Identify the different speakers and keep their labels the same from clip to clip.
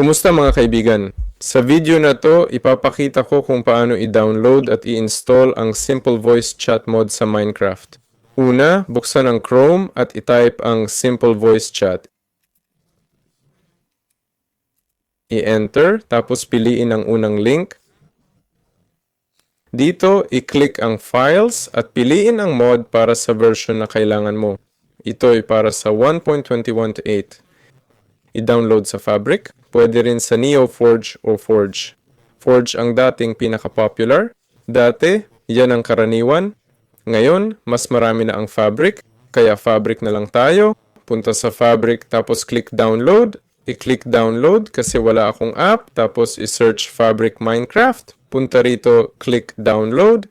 Speaker 1: Kumusta mga kaibigan? Sa video na to, ipapakita ko kung paano i-download at i-install ang Simple Voice Chat Mod sa Minecraft. Una, buksan ang Chrome at i-type ang Simple Voice Chat. I-enter, tapos piliin ang unang link. Dito, i-click ang Files at piliin ang mod para sa version na kailangan mo. Ito ay para sa 1.21.8. I-download sa Fabric. Pwede rin sa NeoForge o Forge. Forge ang dating pinaka-popular. Dati, yan ang karaniwan. Ngayon, mas marami na ang Fabric. Kaya Fabric na lang tayo. Punta sa Fabric tapos click Download. I-click Download kasi wala akong app. Tapos i-search Fabric Minecraft. Punta rito, click Download.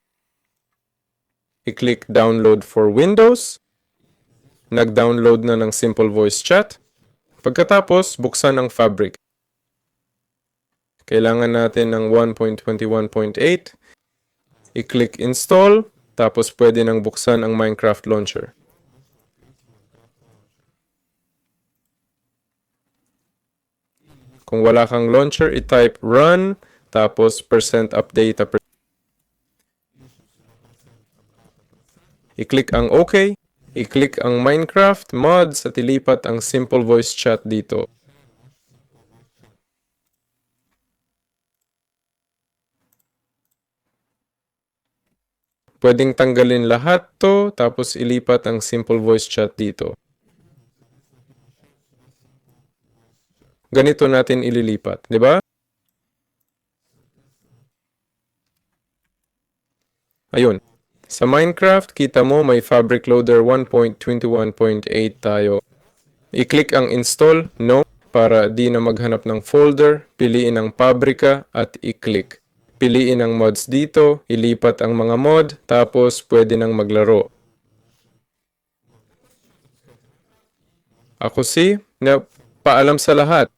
Speaker 1: I-click Download for Windows. Nag-download na ng Simple Voice Chat. Pagkatapos, buksan ang Fabric. Kailangan natin ng 1.21.8. I-click Install, tapos pwede nang buksan ang Minecraft Launcher. Kung wala kang launcher, i-type run, tapos %update. I-click ang OK. I-click ang Minecraft mods at ilipat ang Simple Voice Chat dito. Pwedeng tanggalin lahat to, tapos ilipat ang Simple Voice Chat dito. Ganito natin ililipat, di ba? Ayun. Sa Minecraft, kita mo may Fabric Loader 1.21.8 tayo. I-click ang Install, No, para di na maghanap ng folder. Piliin ang Pabrika at i-click. Piliin ang mods dito, ilipat ang mga mod, tapos pwede nang maglaro. Ako si, na paalam sa lahat.